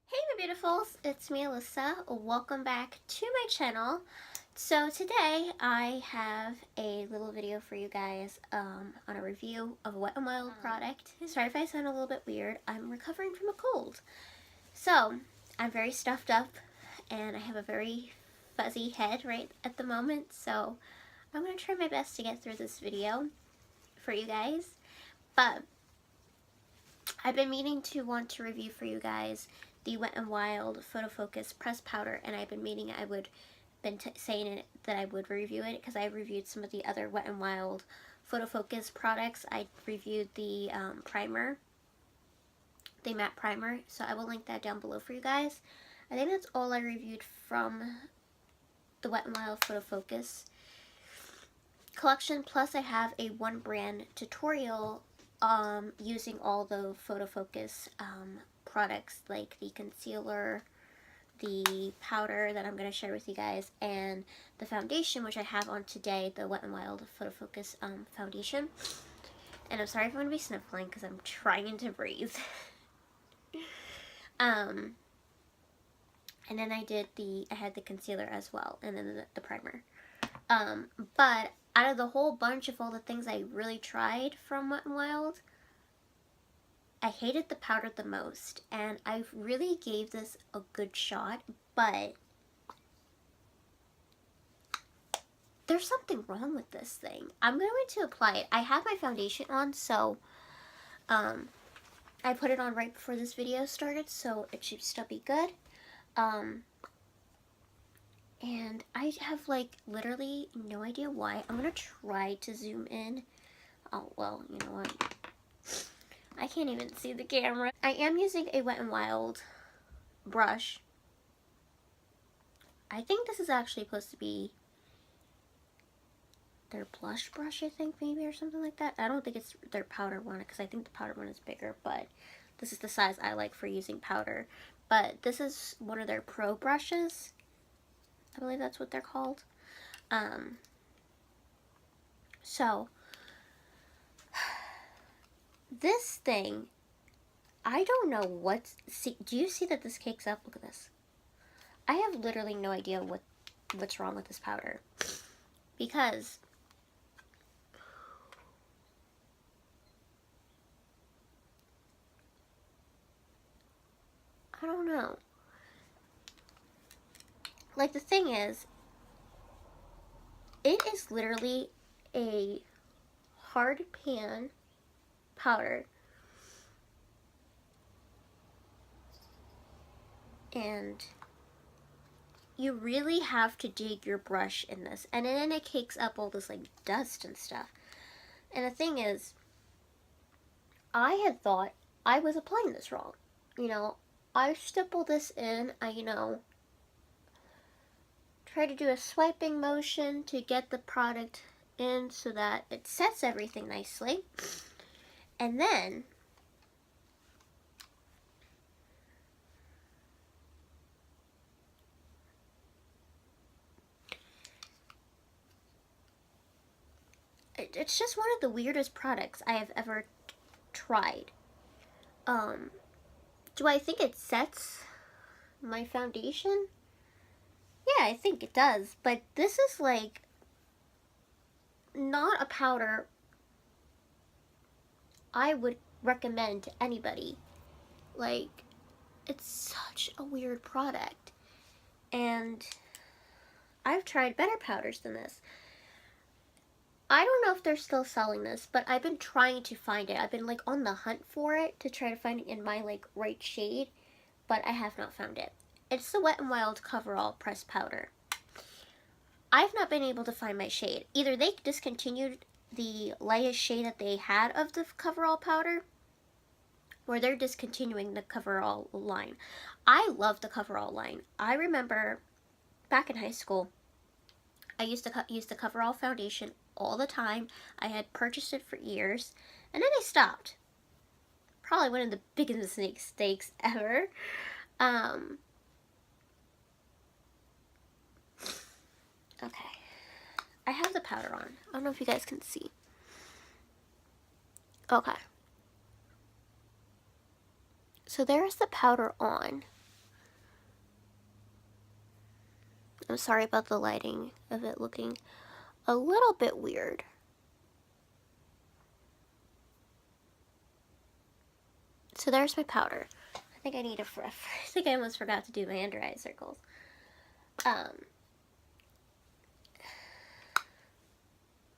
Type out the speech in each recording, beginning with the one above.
Hey my beautifuls, it's me Alyssa. Welcome back to my channel. So today I have a little video for you guys on a review of a Wet n Wild product. Sorry if I sound a little bit weird. I'm recovering from a cold. So I'm very stuffed up and I have a very fuzzy head right at the moment. So I'm going to try my best to get through this video for you guys. But I've been meaning to want to review for you guys the Wet n Wild Photo Focus Press Powder, and I've been meaning I would saying it that I would review it because I reviewed some of the other Wet n Wild Photo Focus products. I reviewed the primer, the matte primer, so I will link that down below for you guys. I think that's all I reviewed from the Wet n Wild Photo Focus collection, plus I have a one brand tutorial using all the Photo Focus products, like the concealer, the powder that I'm going to share with you guys, and the foundation, which I have on today, the Wet n Wild Photo Focus foundation. And I'm sorry if I'm going to be sniffling because I'm trying to breathe. And then I had the concealer as well, and then the primer. But out of the whole bunch of all the things I really tried from Wet n Wild, I hated the powder the most, and I really gave this a good shot, but there's something wrong with this thing. I'm going to apply it. I have my foundation on, so I put it on right before this video started, so it should still be good. And I have like literally no idea why. I'm going to try to zoom in. Oh, well, you know what? I can't even see the camera. I am using a Wet n Wild brush. I think this is actually supposed to be their blush brush, I think, maybe, or something like that. I don't think it's their powder one, because I think the powder one is bigger, but this is the size I like for using powder. But this is one of their pro brushes. I believe that's what they're called. So this thing, I don't know what's... See, do you see that this cakes up? Look at this. I have literally no idea what's wrong with this powder. Because I don't know. Like, the thing is, it is literally a hard pan powder, and you really have to dig your brush in this, and then it cakes up all this like dust and stuff. And the thing is, I had thought I was applying this wrong. You know, I stipple this in, try to do a swiping motion to get the product in so that it sets everything nicely. And then it's just one of the weirdest products I have ever tried. Do I think it sets my foundation? Yeah, I think it does, but this is like not a powder I would recommend to anybody. Like, it's such a weird product, and I've tried better powders than this. I don't know if they're still selling this, but I've been trying to find it. I've been like on the hunt for it to try to find it in my like right shade, but I have not found it. It's the Wet n Wild Coverall Press Powder. I've not been able to find my shade. Either they discontinued the lightest shade that they had of the Coverall powder, or they're discontinuing the Coverall line. I love the Coverall line. I remember back in high school, I used to use the Coverall foundation all the time. I had purchased it for years, and then I stopped. Probably one of the biggest mistakes ever. Okay. I have the powder on. I don't know if you guys can see. Okay. So there's the powder on. I'm sorry about the lighting of it looking a little bit weird. So there's my powder. I think I need I think I almost forgot to do my under eye circles.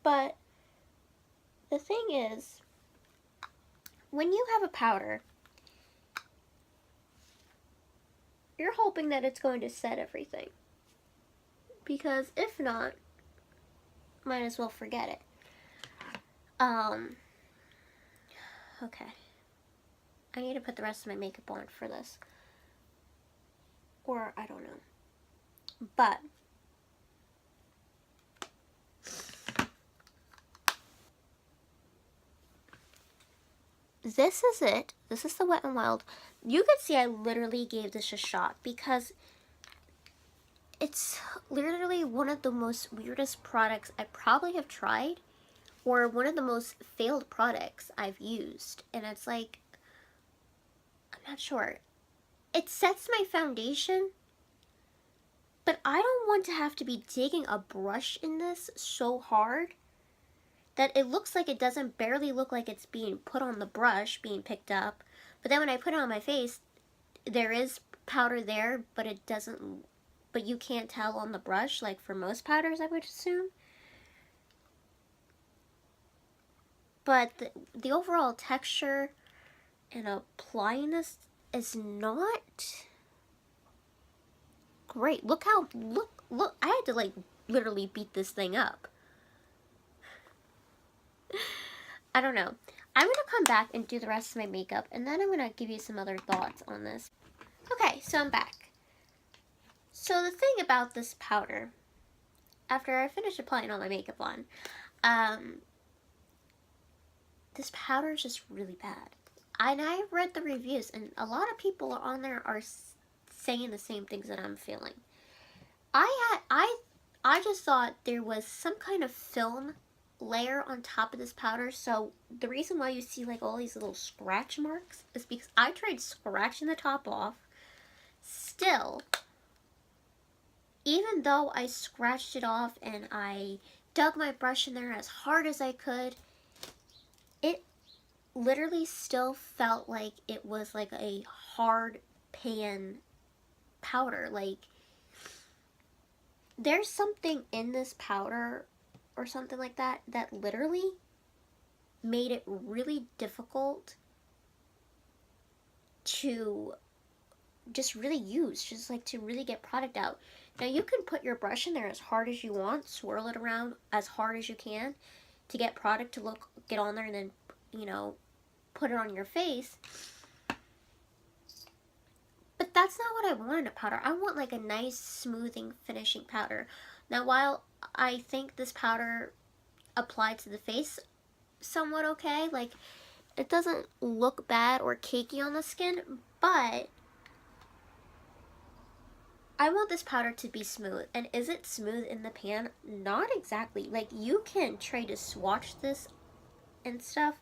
But the thing is, when you have a powder, you're hoping that it's going to set everything. Because if not, might as well forget it. Okay. I need to put the rest of my makeup on for this. Or, I don't know. But this is it. This is the Wet n Wild. You can see I literally gave this a shot because it's literally one of the most weirdest products I probably have tried, or one of the most failed products I've used. And it's like, I'm not sure. It sets my foundation, but I don't want to have to be digging a brush in this so hard that it looks like it doesn't barely look like it's being put on the brush, being picked up. But then when I put it on my face, there is powder there, but it doesn't, but you can't tell on the brush, like for most powders, I would assume. But the overall texture and applying this is not great. Look how, look, I had to like literally beat this thing up. I don't know. I'm going to come back and do the rest of my makeup, and then I'm going to give you some other thoughts on this. Okay, so I'm back. So the thing about this powder, after I finish applying all my makeup on, this powder is just really bad. And I've read the reviews, and a lot of people on there are saying the same things that I'm feeling. I just thought there was some kind of film layer on top of this powder, so the reason why you see like all these little scratch marks is because I tried scratching the top off. Still, even though I scratched it off and I dug my brush in there as hard as I could, it literally still felt like it was like a hard pan powder. Like, there's something in this powder or something like that that literally made it really difficult to just really use, just like to really get product out. Now you can put your brush in there as hard as you want, swirl it around as hard as you can to get product to get on there, and then, you know, put it on your face. But that's not what I want in a powder. I want like a nice smoothing finishing powder. Now, while I think this powder applied to the face somewhat okay, like it doesn't look bad or cakey on the skin, but I want this powder to be smooth. And is it smooth in the pan? Not exactly. Like, you can try to swatch this and stuff,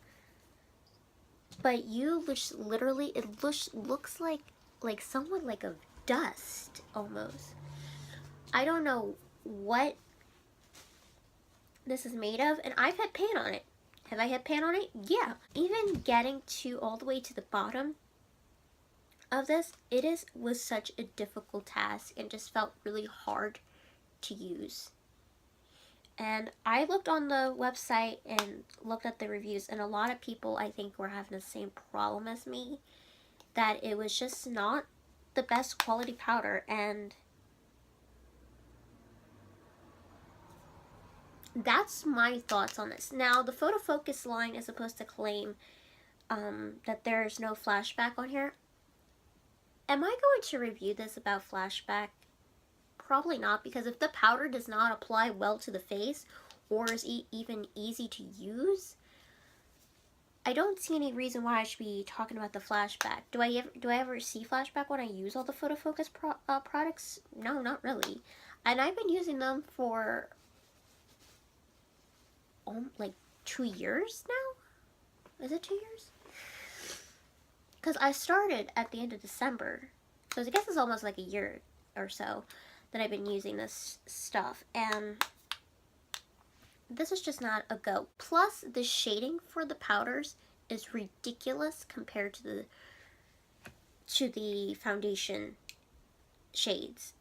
but you just literally, it looks like somewhat like a dust almost. I don't know what this is made of, and I've had pan on it. Have I had pan on it? Yeah. Even getting to all the way to the bottom of this, was such a difficult task and just felt really hard to use. And I looked on the website and looked at the reviews, and a lot of people, I think, were having the same problem as me, that it was just not the best quality powder. And that's my thoughts on this. Now, the photo focus line is supposed to claim that there's no flashback on here. Am I going to review this about flashback? Probably not, because if the powder does not apply well to the face or is even easy to use, I don't see any reason why I should be talking about the flashback. Do I ever see flashback when I use all the photo focus products? No, not really. And I've been using them for like 2 years now? Is it 2 years? Because I started at the end of December, so I guess it's almost like a year or so that I've been using this stuff, and this is just not a go. Plus, the shading for the powders is ridiculous compared to the foundation shades.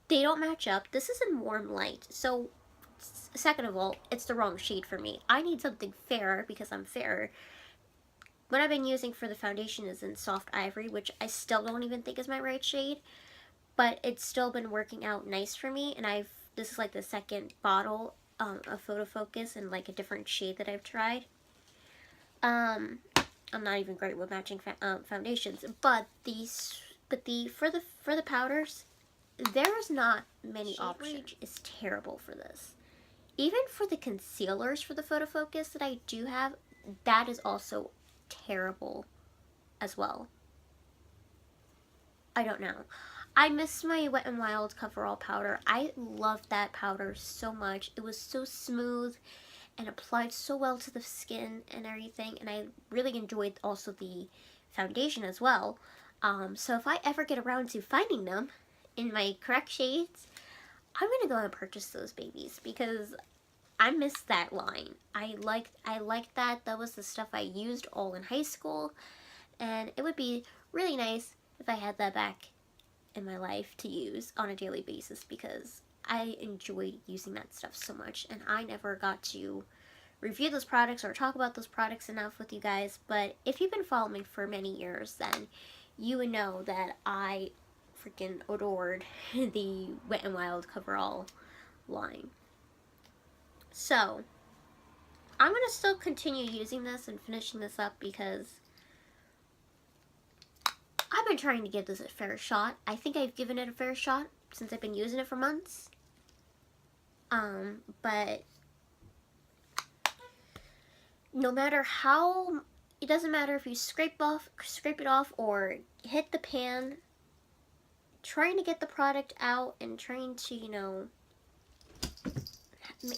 They don't match up. This is in warm light, so second of all, it's the wrong shade for me. I need something fairer because I'm fairer. What I've been using for the foundation is in soft ivory, which I still don't even think is my right shade, but it's still been working out nice for me. And this is like the second bottle of Photo Focus in like a different shade that I've tried. I'm not even great with matching foundations, but for the powders, there's not many options. Shade range is terrible for this. Even for the concealers for the Photo Focus that I do have, that is also terrible as well. I don't know. I miss my Wet n Wild Coverall powder. I loved that powder so much. It was so smooth and applied so well to the skin and everything, and I really enjoyed also the foundation as well. So if I ever get around to finding them in my correct shades, I'm gonna go and purchase those babies because I miss that line. I liked that. That was the stuff I used all in high school, and it would be really nice if I had that back in my life to use on a daily basis because I enjoyed using that stuff so much, and I never got to review those products or talk about those products enough with you guys. But if you've been following me for many years, then you would know that I freaking adored the Wet n Wild Coverall line. So I'm going to still continue using this and finishing this up because I've been trying to give this a fair shot. I think I've given it a fair shot since I've been using it for months. But no matter how, it doesn't matter if you scrape it off or hit the pan, trying to get the product out and trying to, you know,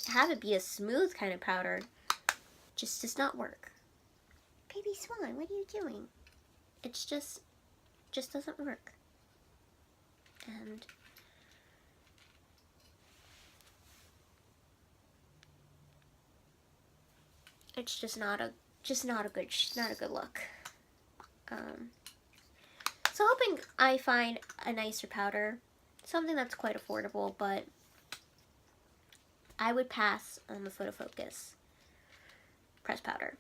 have it be a smooth kind of powder just does not work. Baby Swan, what are you doing? It's just doesn't work. And it's just not a good look. So hoping I find a nicer powder, something that's quite affordable, but I would pass on the Photo Focus press powder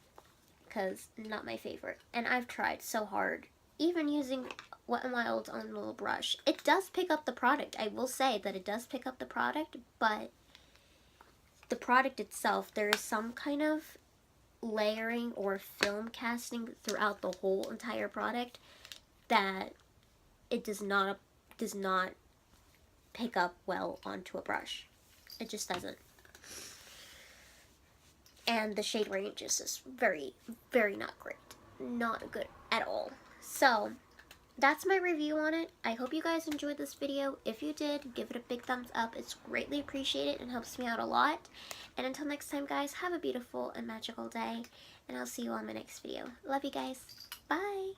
because not my favorite. And I've tried so hard, even using Wet n Wild's own little brush. It does pick up the product. I will say that it does pick up the product, but the product itself, there is some kind of layering or film casting throughout the whole entire product that it does not pick up well onto a brush. It just doesn't. And the shade range is just very, very not great. Not good at all. So that's my review on it. I hope you guys enjoyed this video. If you did, give it a big thumbs up. It's greatly appreciated and helps me out a lot. And until next time, guys, have a beautiful and magical day. And I'll see you on my next video. Love you guys. Bye.